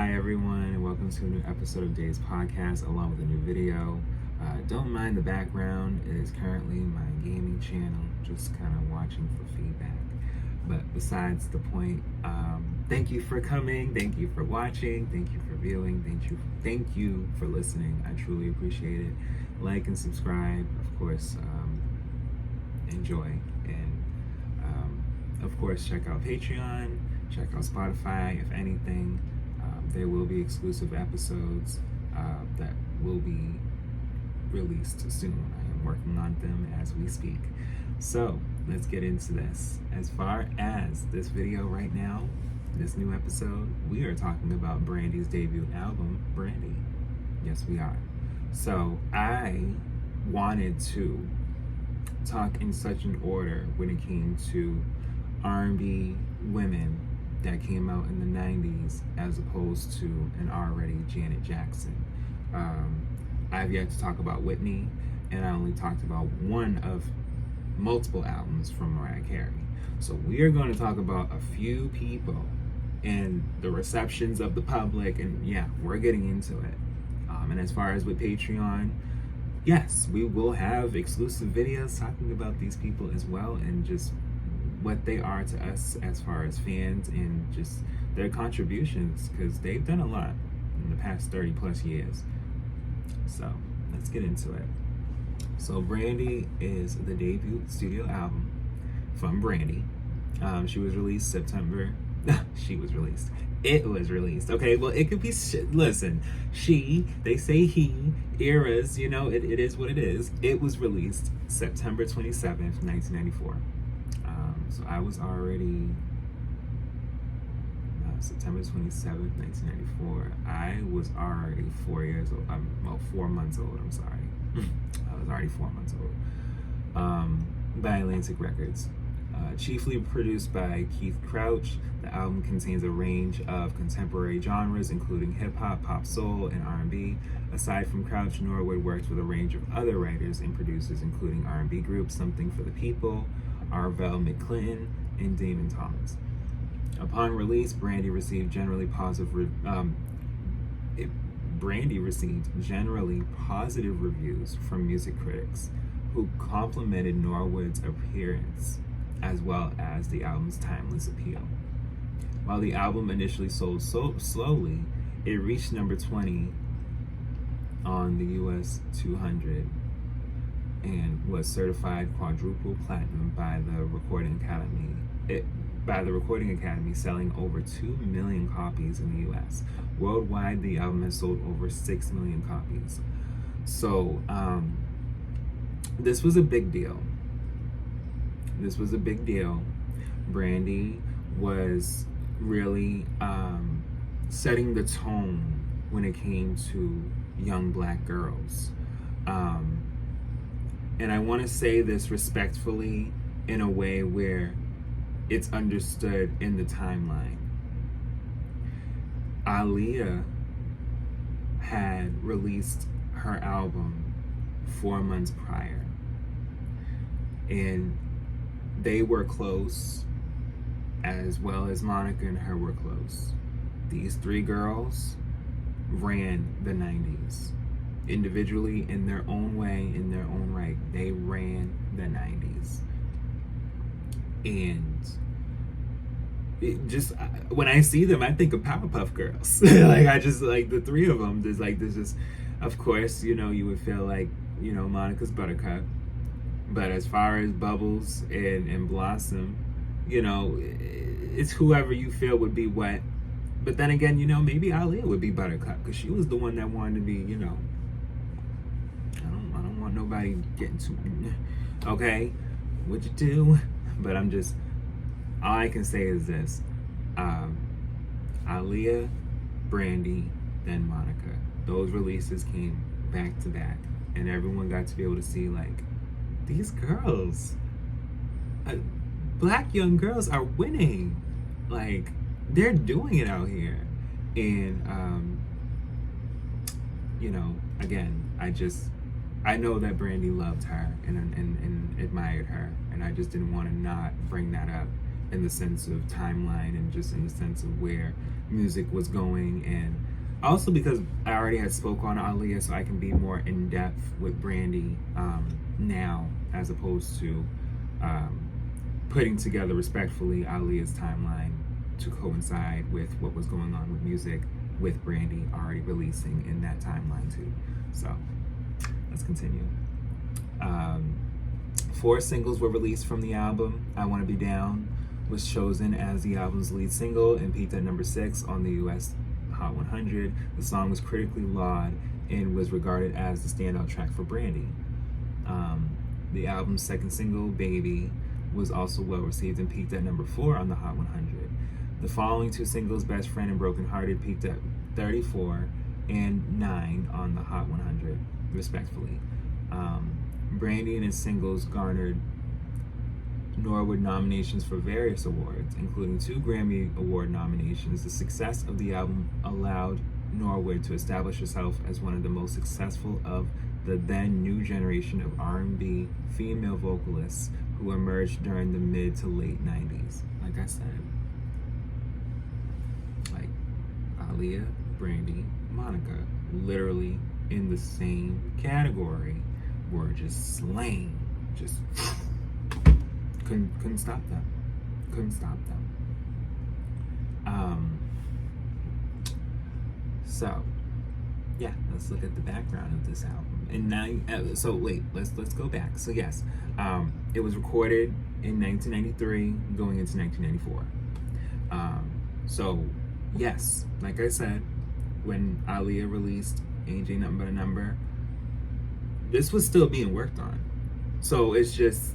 Hi everyone, and welcome to a new episode of Day's Podcast along with a new video. Don't mind the background, it is currently my gaming channel, just kind of watching for feedback. But besides the point, thank you for coming, thank you for watching, thank you for viewing, thank you for listening. I truly appreciate it. Like and subscribe, of course, enjoy, and of course check out Patreon, check out Spotify, if anything. There will be exclusive episodes that will be released soon. I am working on them as we speak. So let's get into this. As far as this video right now, this new episode, we are talking about Brandy's debut album, Brandy. Yes, we are. So I wanted to talk in such an order when it came to R&B women that came out in the 90s as opposed to an already Janet Jackson. I've yet to talk about Whitney, and I only talked about one of multiple albums from Mariah Carey. So we are going to talk about a few people and the receptions of the public, and yeah, we're getting into it. And as far as with Patreon, yes, we will have exclusive videos talking about these people as well, and just what they are to us as far as fans and just their contributions, because they've done a lot in the past 30 plus years. So let's get into it. So Brandy is the debut studio album from Brandy. She was released September. It was released. Okay, well, it could be, listen, they say he, eras, you know, it is what it is. It was released September 27th, 1994. So I was already, September 27th, 1994, I was already 4 years old. 4 months old, I'm sorry. I was already 4 months old. By Atlantic Records. Chiefly produced by Keith Crouch, the album contains a range of contemporary genres, including hip-hop, pop, soul, and R&B. Aside from Crouch, Norwood worked with a range of other writers and producers, including R&B groups Something for the People, Arvell McClinton, and Damon Thomas. Upon release, Brandy received generally positive reviews from music critics, who complimented Norwood's appearance as well as the album's timeless appeal. While the album initially sold slowly, it reached number 20 on the US 200 and was certified quadruple platinum by the Recording Academy, selling over 2 million copies in the US. Worldwide, the album has sold over 6 million copies. So this was a big deal. Brandy was really setting the tone when it came to young black girls. And I want to say this respectfully in a way where it's understood in the timeline. Aaliyah had released her album 4 months prior, and they were close, as well as Monica and her were close. These three girls ran the 90s. Individually, in their own way, in their own right, they ran the 90s. And it just, when I see them, I think of Powerpuff Girls. I just, the three of them, there's just, of course, you would feel like, Monica's Buttercup. But as far as Bubbles and Blossom, it's whoever you feel would be what. But then again, maybe Aaliyah would be Buttercup, because she was the one that wanted to be, I don't want nobody getting too, okay, what'd you do? But all I can say is this, Aaliyah, Brandy, then Monica. Those releases came back to back, and everyone got to be able to see, these girls, black young girls are winning. They're doing it out here. And, again, I know that Brandy loved her and admired her, and I just didn't want to not bring that up in the sense of timeline and just in the sense of where music was going, and also because I already had spoke on Aaliyah, so I can be more in depth with Brandy now, as opposed to putting together respectfully Aaliyah's timeline to coincide with what was going on with music, with Brandy already releasing in that timeline too. So let's continue. 4 singles were released from the album. I Want to Be Down was chosen as the album's lead single and peaked at number 6 on the US Hot 100. The song was critically lauded and was regarded as the standout track for Brandy. The album's second single, Baby, was also well received and peaked at number 4 on the Hot 100. The following 2 singles, Best Friend and Broken Hearted, peaked at 34 and 9 on the Hot 100, respectively. Brandy and his singles garnered Norwood nominations for various awards, including 2 Grammy Award nominations. The success of the album allowed Norwood to establish herself as one of the most successful of the then new generation of R&B female vocalists who emerged during the mid to late 90s. Like I said, like Aaliyah, Brandy, Monica, literally in the same category, were just slain, just couldn't stop them. So yeah, let's look at the background of this album. And now, so wait, let's go back. So yes, it was recorded in 1993, going into 1994. So yes, like I said, when Aaliyah released Ain't Nothing But a Number, this was still being worked on. So it's just,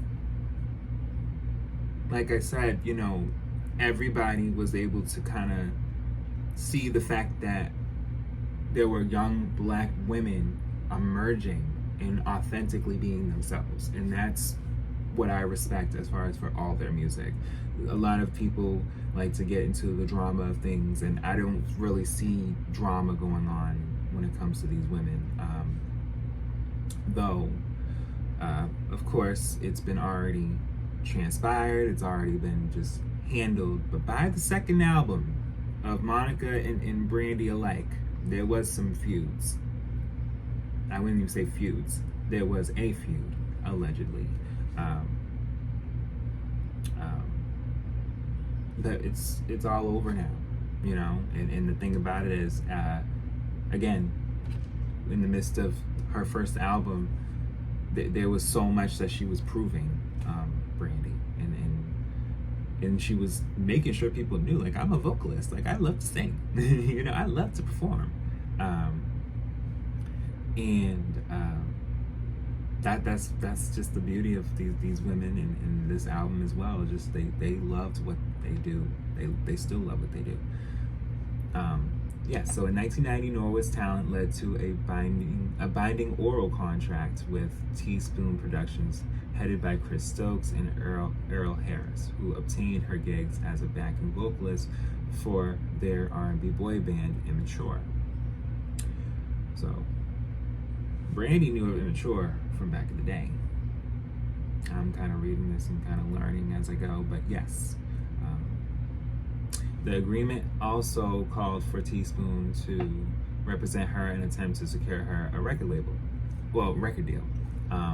like I said, you know, everybody was able to kind of see the fact that there were young Black women emerging and authentically being themselves. And that's what I respect as far as for all their music. A lot of people like to get into the drama of things, and I don't really see drama going on when it comes to these women. Though, of course, it's been already transpired, it's already been just handled. But by the second album of Monica and Brandy alike, there was some feuds. I wouldn't even say feuds. There was a feud, allegedly. But it's all over now, you know. And the thing about it is, again, in the midst of her first album, there was so much that she was proving, Brandy, and she was making sure people knew, like, I'm a vocalist, like I love to sing, you know, I love to perform, that's just the beauty of these women in this album as well. Just they loved what they do. They still love what they do. Yeah, so in 1990, Norwood's talent led to a binding oral contract with Teaspoon Productions, headed by Chris Stokes and Earl Harris, who obtained her gigs as a backing vocalist for their R&B boy band, Immature. So, Brandy knew of Immature from back in the day. I'm kind of reading this and kind of learning as I go, but yes. The agreement also called for Teaspoon to represent her in an attempt to secure her a record deal.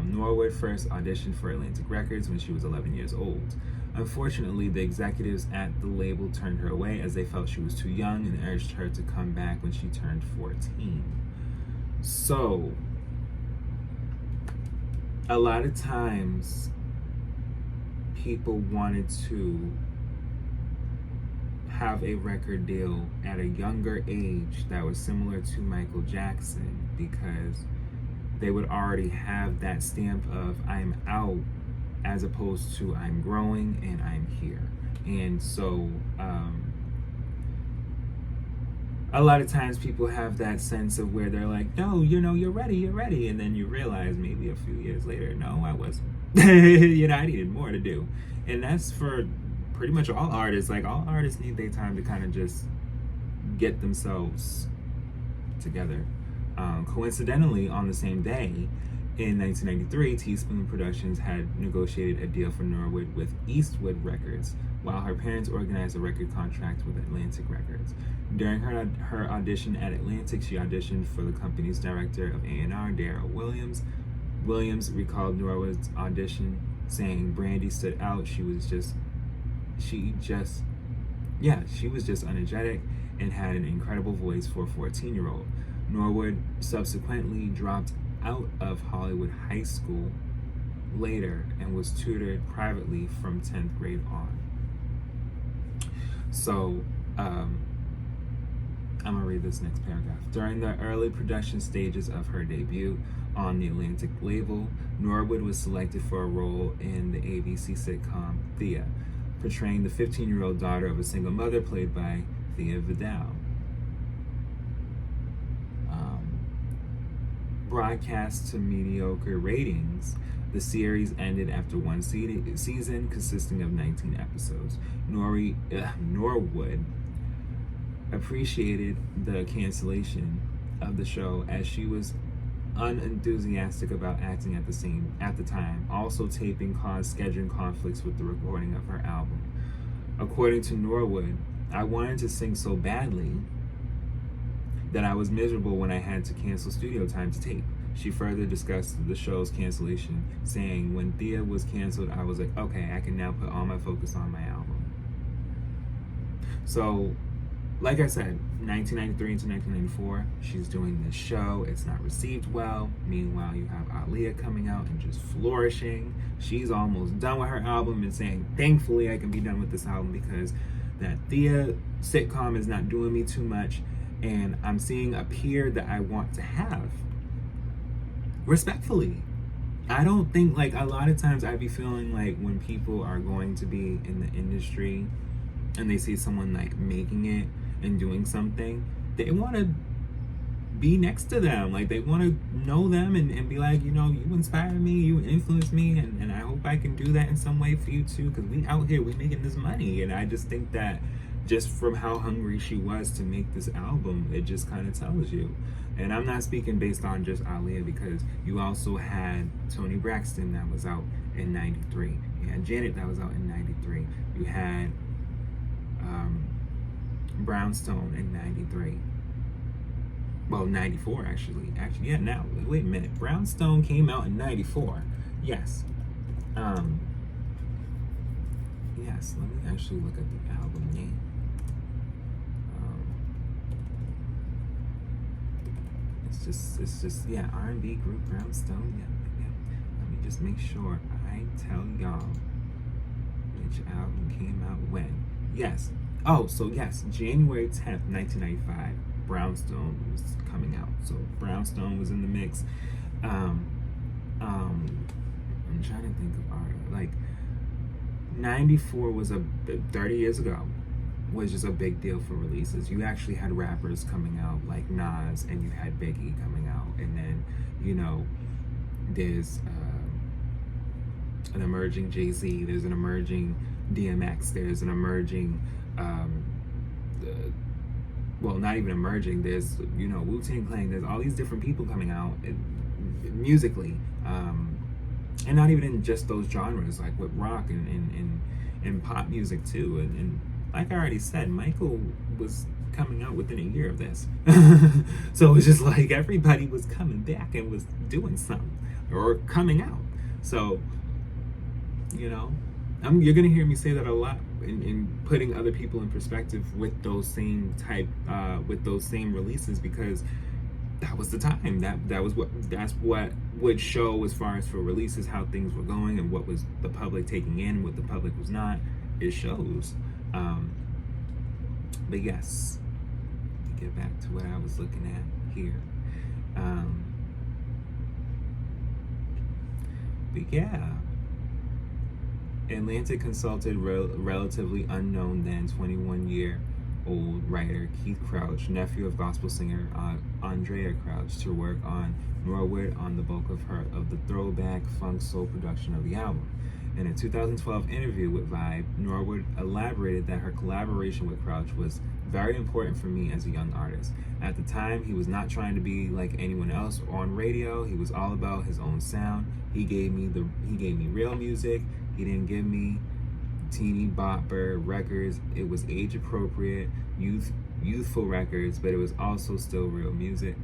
Norwood first auditioned for Atlantic Records when she was 11 years old. Unfortunately, the executives at the label turned her away as they felt she was too young and urged her to come back when she turned 14. So, a lot of times, people wanted to have a record deal at a younger age that was similar to Michael Jackson, because they would already have that stamp of I'm out, as opposed to I'm growing and I'm here. And so a lot of times people have that sense of where they're like, no, you know, you're ready, and then you realize maybe a few years later, no, I wasn't. You know, I needed more to do. And that's for pretty much all artists. Like, all artists need their time to kind of just get themselves together. Coincidentally, on the same day, In 1993, Teaspoon Productions had negotiated a deal for Norwood with Eastwood Records, while her parents organized a record contract with Atlantic Records. During her audition at Atlantic, she auditioned for the company's director of A&R, Darrell Williams. Williams recalled Norwood's audition, saying Brandy stood out. She was just energetic and had an incredible voice for a 14-year-old. Norwood subsequently dropped out of Hollywood High School later and was tutored privately from 10th grade on. So, I'm gonna read this next paragraph. During the early production stages of her debut on the Atlantic label, Norwood was selected for a role in the ABC sitcom Thea, portraying the 15-year-old daughter of a single mother played by Thea Vidal. Broadcast to mediocre ratings, the series ended after one season consisting of 19 episodes. Norwood appreciated the cancellation of the show as she was unenthusiastic about acting at the time. Also, taping caused scheduling conflicts with the recording of her album. According to Norwood, I wanted to sing so badly that I was miserable when I had to cancel studio time to tape. She further discussed the show's cancellation, saying, when Thea was canceled, I was like, okay, I can now put all my focus on my album. So, like I said, 1993 into 1994, she's doing this show. It's not received well. Meanwhile, you have Aaliyah coming out and just flourishing. She's almost done with her album and saying, thankfully, I can be done with this album because that Thea sitcom is not doing me too much. And I'm seeing a peer that I want to have. Respectfully. I don't think, like, a lot of times I be feeling like when people are going to be in the industry and they see someone like making it and doing something, they want to be next to them. Like, they want to know them and be like, you know, you inspire me, you influence me, and I hope I can do that in some way for you too, because we out here, we making this money. And I just think that just from how hungry she was to make this album, it just kind of tells you. And I'm not speaking based on just Aaliyah, because you also had Toni Braxton that was out in 93. You had Janet that was out in 93. You had Brownstone in 93. Well, 94 actually. Yeah, now, wait a minute. Brownstone came out in 94. Yes. Yes, let me actually look at the album name. It's just, yeah, R&B group Brownstone. Yeah. Let me just make sure I tell y'all which album came out when. Yes. Oh, so yes, January 10th, 1995, Brownstone was coming out. So Brownstone was in the mix. I'm trying to think of art. Like, 94 was 30 years ago. Was just a big deal for releases. You actually had rappers coming out like Nas, and you had Biggie coming out, and then, you know, there's an emerging Jay-Z, there's an emerging DMX, there's an emerging well, not even emerging, there's, you know, Wu-Tang Clan, there's all these different people coming out musically, and not even in just those genres, like with rock and pop music too, and like I already said, Michael was coming out within a year of this. So it was just like everybody was coming back and was doing something or coming out. So, you know, you're going to hear me say that a lot in putting other people in perspective with those same with those same releases, because that was the time. That's what would show as far as for releases, how things were going and what was the public taking in, what the public was not. It shows. But yes, to get back to what I was looking at here. But yeah, Atlantic consulted relatively unknown then 21-year-old writer Keith Crouch, nephew of gospel singer Andrea Crouch, to work on Norwood on the bulk of the throwback funk soul production of the album. In a 2012 interview with Vibe, Norwood elaborated that her collaboration with Crouch was very important for me as a young artist. At the time, he was not trying to be like anyone else on radio. He was all about his own sound. He gave me real music. He didn't give me teeny bopper records. It was age appropriate, youthful records, but it was also still real music.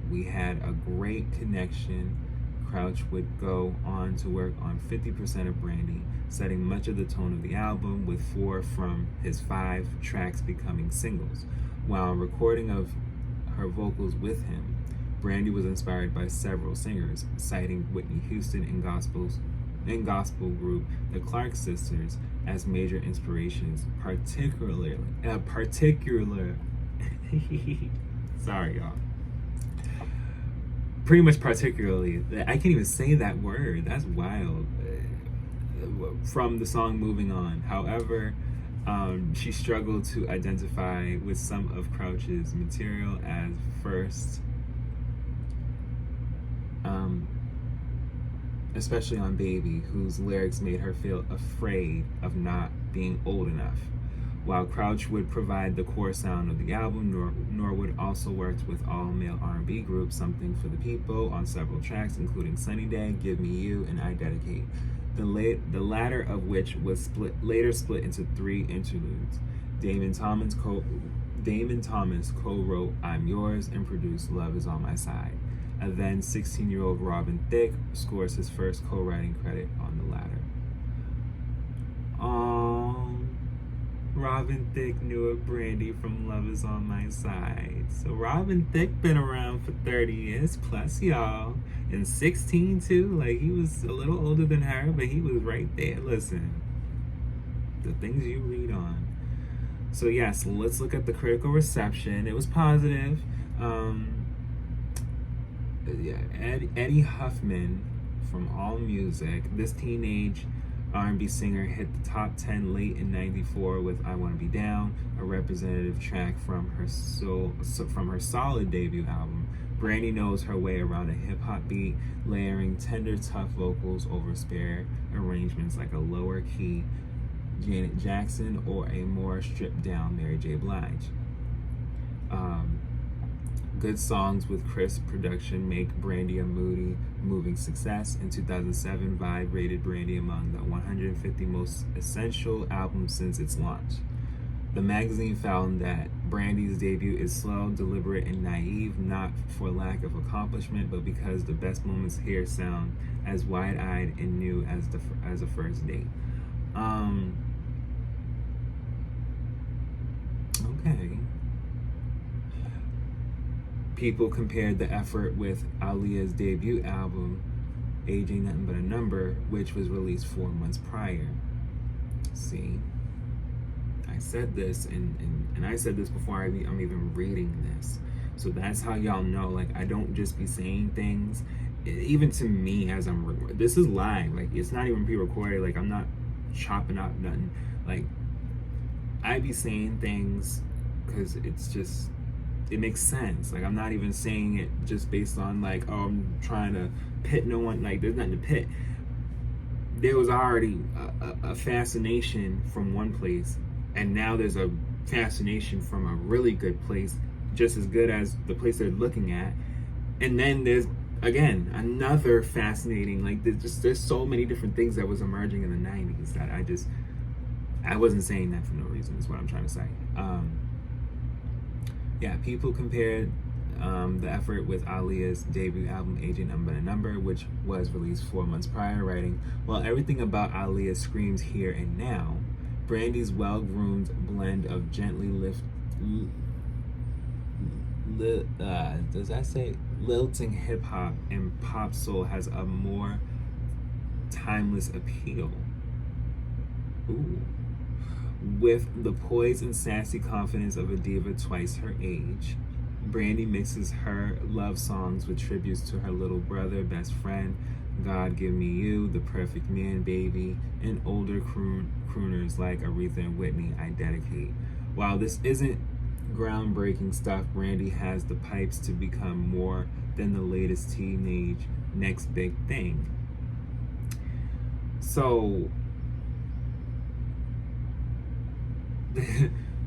We had a great connection. Crouch would go on to work on 50% of Brandy, setting much of the tone of the album, with 4 from his 5 tracks becoming singles. While recording of her vocals with him, Brandy was inspired by several singers, citing Whitney Houston and gospel group the Clark Sisters as major inspirations, particularly sorry y'all. Pretty much particularly, I can't even say that word. That's wild. From the song Moving On. However, she struggled to identify with some of Crouch's material at first, especially on Baby, whose lyrics made her feel afraid of not being old enough. While Crouch would provide the core sound of the album, Norwood also worked with all-male R&B group Something for the People on several tracks, including Sunny Day, Give Me You, and I Dedicate. The latter of which was later split into 3 interludes. Damon Thomas co-wrote I'm Yours and produced Love Is On My Side. And then 16-year-old Robin Thicke scores his first co-writing credit on the latter. Robin Thicke knew of Brandy from Love Is On My Side. So Robin Thicke been around for 30 years plus, y'all. And 16 too. Like, he was a little older than her, but he was right there. Listen, the things you read on. So yes, let's look at the critical reception. It was positive. Eddie Huffman from AllMusic, this teenage R&B singer hit the top 10 late in '94 with I Wanna Be Down, a representative track from her solid debut album. Brandy knows her way around a hip-hop beat, layering tender, tough vocals over spare arrangements like a lower-key Janet Jackson or a more stripped-down Mary J. Blige. Good songs with crisp production make Brandy a moving success. In 2007, Vibe rated Brandy among the 150 most essential albums since its launch. The magazine found that Brandy's debut is slow, deliberate, and naive, not for lack of accomplishment, but because the best moments here sound as wide-eyed and new as a first date. Okay. People compared the effort with Aaliyah's debut album, Age Ain't Nothing But a Number, which was released 4 months prior. See, I said this, and I said this before I'm even reading this. So that's how y'all know, like, I don't just be saying things, even to me as I'm recording. This is live, like, it's not even pre-recorded, like, I'm not chopping up nothing. Like, I be saying things because it's just, it makes sense. Like, I'm not even saying it just based on like, oh, I'm trying to pit no one. Like, there's nothing to pit. There was already a fascination from one place, and now there's a fascination from a really good place, just as good as the place they're looking at. And then there's, again, another fascinating, like, there's so many different things that was emerging in the 90s that I wasn't saying that for no reason, is what I'm trying to say. Yeah, people compared the effort with Aaliyah's debut album, Age Ain't Nothing But a Number, which was released 4 months prior, writing, while everything about Aaliyah screams here and now, Brandy's well-groomed blend of gently lilting hip-hop and pop soul has a more timeless appeal. Ooh. With the poise and sassy confidence of a diva twice her age, Brandy mixes her love songs with tributes to her little brother, best friend, God Give Me You, The Perfect Man, Baby, and older crooners like Aretha and Whitney, I Dedicate. While this isn't groundbreaking stuff, Brandy has the pipes to become more than the latest teenage next big thing. So,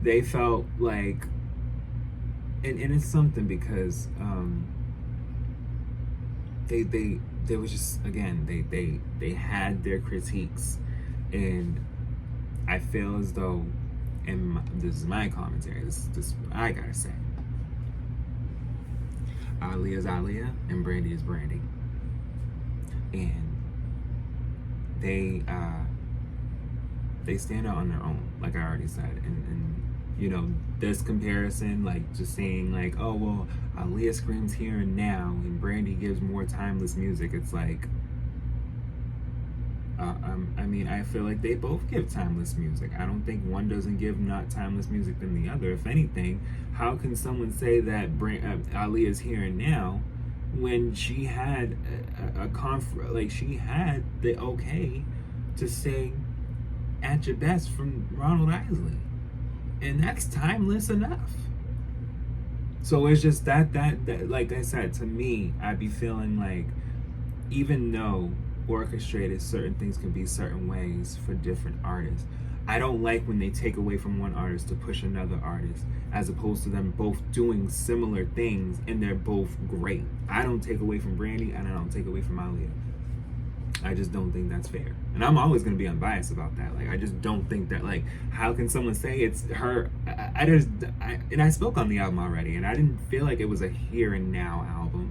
they felt like, and it's something because they was just, again, they had their critiques, and I feel as though, and this is my commentary, this is what I gotta say, Aaliyah is Aaliyah and Brandy is Brandy, and they stand out on their own, like I already said, and you know, this comparison, like just saying like, oh well, Aaliyah screams here and now and Brandy gives more timeless music. It's like, I mean, I feel like they both give timeless music. I don't think one doesn't give not timeless music than the other. If anything, how can someone say that Aaliyah's here and now when she had like she had the okay to sing At Your Best from Ronald Isley, and that's timeless enough. So it's just that like I said, to me, I'd be feeling like, even though orchestrated, certain things can be certain ways for different artists, I don't like when they take away from one artist to push another artist, as opposed to them both doing similar things and they're both great. I don't take away from Brandy and I don't take away from Aaliyah. I just don't think that's fair. And I'm always going to be unbiased about that. Like, I just don't think that, like, how can someone say it's her? And I spoke on the album already, and I didn't feel like it was a here and now album.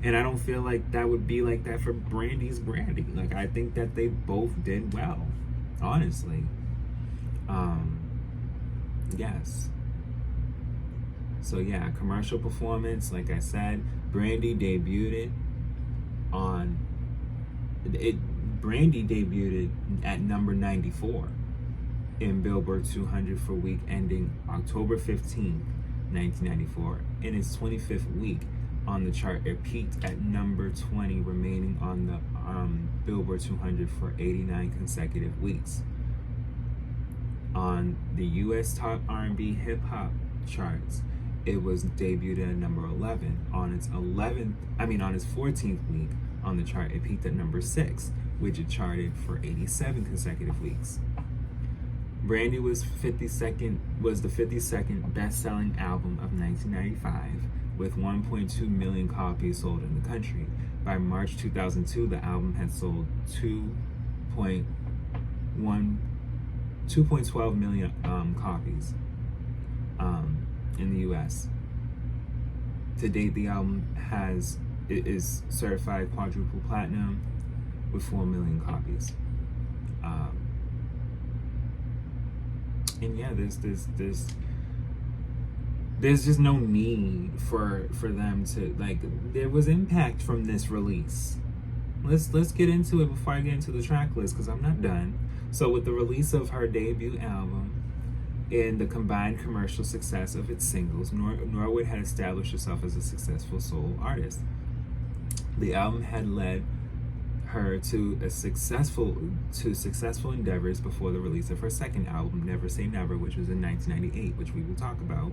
And I don't feel like that would be like that for Brandy's Brandy. Like, I think that they both did well, honestly. Yes. So yeah, commercial performance, like I said, Brandy debuted at number 94 in Billboard 200 for week ending October 15th, 1994. In its 25th week on the chart, it peaked at number 20, remaining on the Billboard 200 for 89 consecutive weeks. On the U.S. top R&B hip hop charts, it was debuted at number 11. On its 14th week on the chart, it peaked at number 6, which it charted for 87 consecutive weeks. Brandy was the 52nd best-selling album of 1995, with 1.2 million copies sold in the country. By March 2002, the album had sold 2.12 million copies in the U.S. To date, the album is certified quadruple platinum with 4 million copies. And yeah, there's just no need for them to, like, there was impact from this release. Let's get into it before I get into the track list, because I'm not done. So with the release of her debut album and the combined commercial success of its singles, Norwood had established herself as a successful soul artist. The album had led her to successful endeavors before the release of her second album, Never Say Never, which was in 1998, which we will talk about,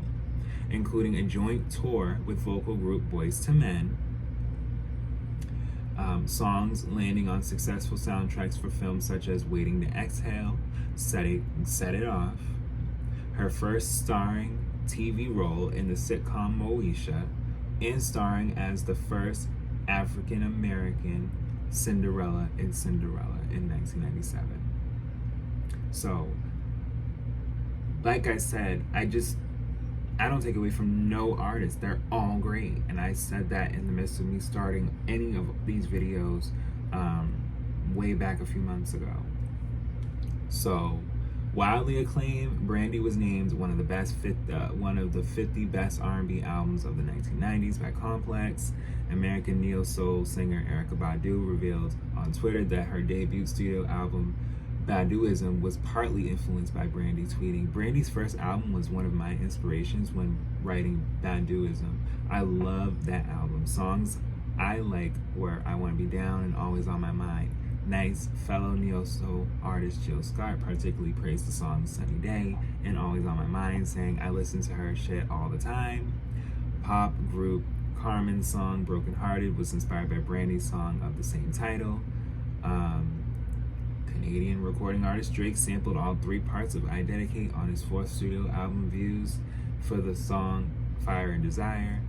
including a joint tour with vocal group Boyz II Men, songs landing on successful soundtracks for films such as Waiting to Exhale, Set It Off, her first starring TV role in the sitcom Moesha, and starring as the first African American Cinderella in 1997. So, like I said, I don't take away from no artist. They're all great. And I said that in the midst of me starting any of these videos way back a few months ago. So, wildly acclaimed, Brandy was named one of the 50 best R&B albums of the 1990s by Complex. American neo-soul singer Erykah Badu revealed on Twitter that her debut studio album, Baduism, was partly influenced by Brandy, tweeting, "Brandy's first album was one of my inspirations when writing Baduism. I love that album. Songs I like were I Want to Be Down and Always on My Mind. Nice." Fellow neo-soul artist Jill Scott particularly praised the songs Sunny Day and Always on My Mind, saying, "I listen to her shit all the time." Pop group Carmen's song Broken Hearted was inspired by Brandy's song of the same title. Canadian recording artist Drake sampled all 3 parts of I Dedicate on his 4th studio album Views for the song Fire and Desire.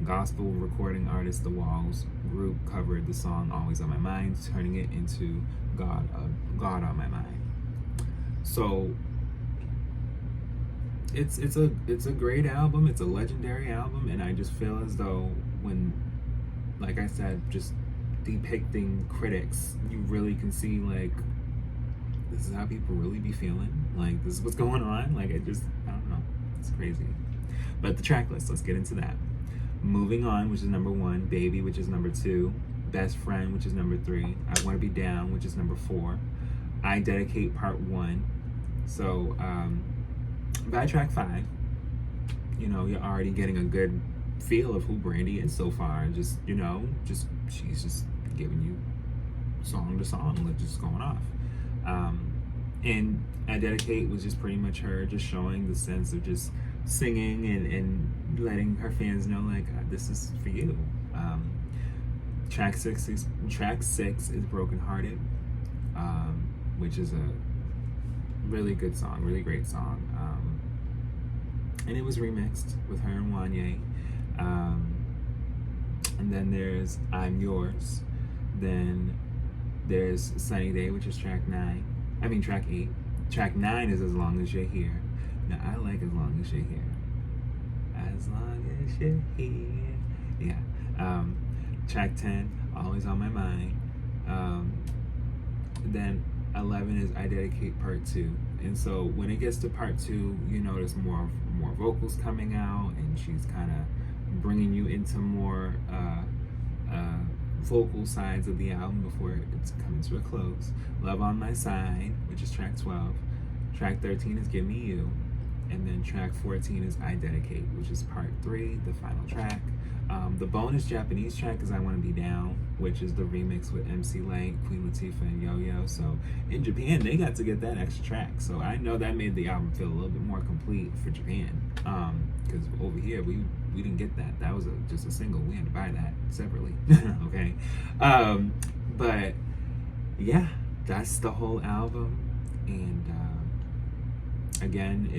Gospel recording artist The Walls group covered the song Always on My Mind, turning it into God on My Mind. So it's a great album. It's a legendary album, and I just feel as though when, like I said, just depicting critics, you really can see like this is how people really be feeling. Like this is what's going on. Like I don't know. It's crazy. But the track list, let's get into that. Moving On, which is number 1, Baby, which is number 2, Best Friend, which is number 3, I Want to Be Down, which is number 4, I Dedicate Part 1. So by track 5, you know, you're already getting a good feel of who Brandy is so far. Just, you know, she's just giving you song to song, like just going off. And I Dedicate was just pretty much her just showing the sense of just singing and letting her fans know like this is for you. Track six is Broken Hearted, which is a really good song, really great song, and it was remixed with her and Wanye. And then there's I'm Yours. Then there's Sunny Day, which is track 8. Track 9 is As Long As You're Here. Now, I like As Long As You're Here. As long as you're here. Yeah. Track 10, Always on My Mind. Then 11 is I Dedicate Part 2. And so when it gets to Part 2, you notice more vocals coming out, and she's kind of bringing you into more vocal sides of the album before it's coming to a close. Love on My Side, which is track 12. Track 13 is Give Me You. And then track 14 is I Dedicate, which is part 3, the final track. The bonus Japanese track is I Want to Be Down, which is the remix with MC Light, Queen Latifah, and Yo-Yo. So in Japan, they got to get that extra track. So I know that made the album feel a little bit more complete for Japan. Because over here, we didn't get that. That was just a single. We had to buy that separately. Okay. But yeah, that's the whole album. And again,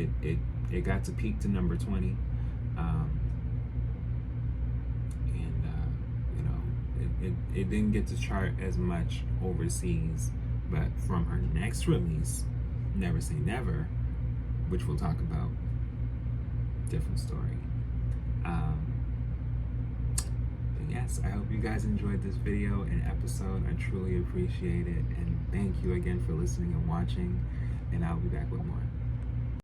it got to peak to number 20. It didn't get to chart as much overseas, but from her next release, Never Say Never, which we'll talk about, different story. But yes, I hope you guys enjoyed this video and episode. I truly appreciate it, and thank you again for listening and watching, and I'll be back with more.